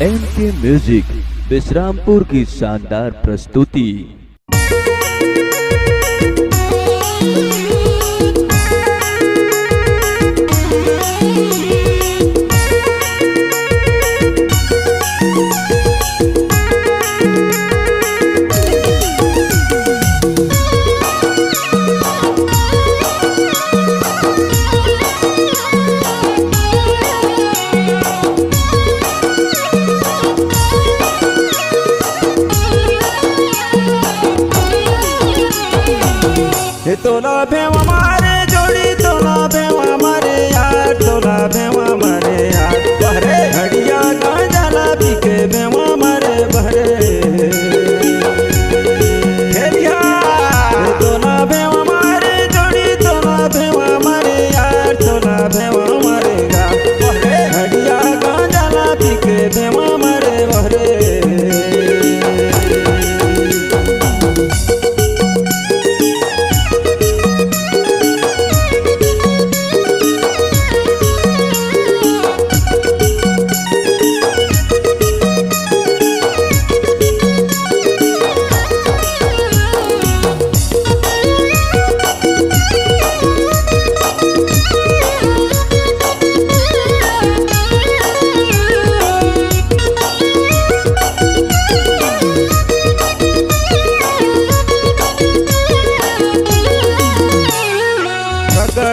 MK music Vishrampur की शानदार प्रस्तुति। तोला भेवा मारे जोड़ी, तोला भेवा मारे यार, तोला भेवा मारे यार बहरे घड़िया गांजा पी के भेवा मारे बहरे तोला भेवा मारे जोड़ी, तोला भेवा मारे यार, तोला भेवा मारेगा बहरे घड़िया गांजा पी के भेवा मारे बहरे।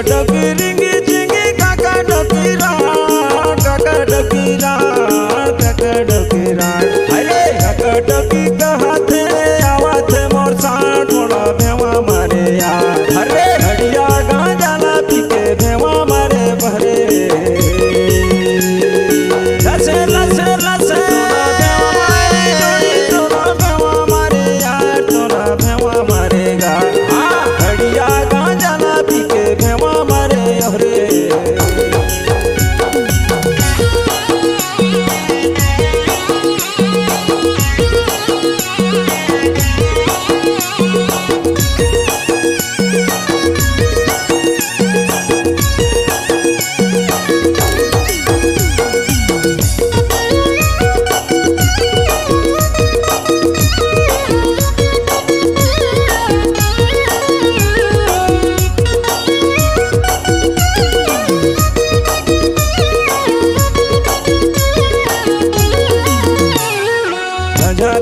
डकी रिंगी चिंगी काका डकी रात, काका डकी रात, काका डकी रात अरे काका डकी कहते आवाज मोर साथ थोड़ा भेवा मारे यार अरे घड़िया गांजा पी के भेवा मारे बहरे लसे लसे लसे थोड़ा भेवा मारे यार, थोड़ा भेवा मारेगा घड़िया गांजा पी के भेवा मारे हरे।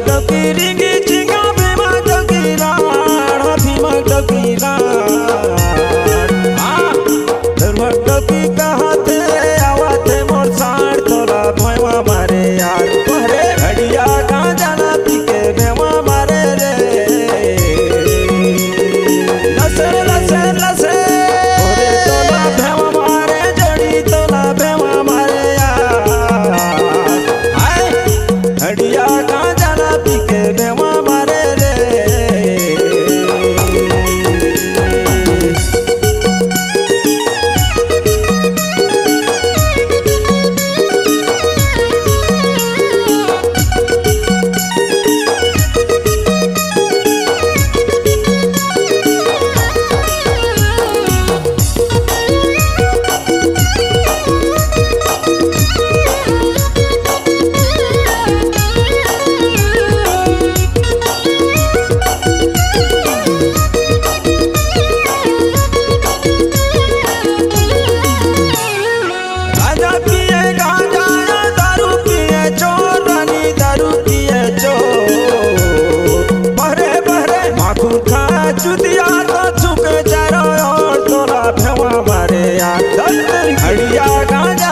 डकी रिंगी चिंगा भीमा डकी रात, भीमा डकी रात धर्म डकी कहते आवाज मोर साथ तोला भेवा मारे यार बहरे घड़िया गांजा पी के भेवा मारे रे लसे लसे लसे तोला भेवा मारे जड़ी, तोला भेवा मारे यार घड़िया गांजा पी के भेवा मारे रे। चुतिया तो छुपे चारों ओर तोला भेवा मारे यार घड़िया गांजा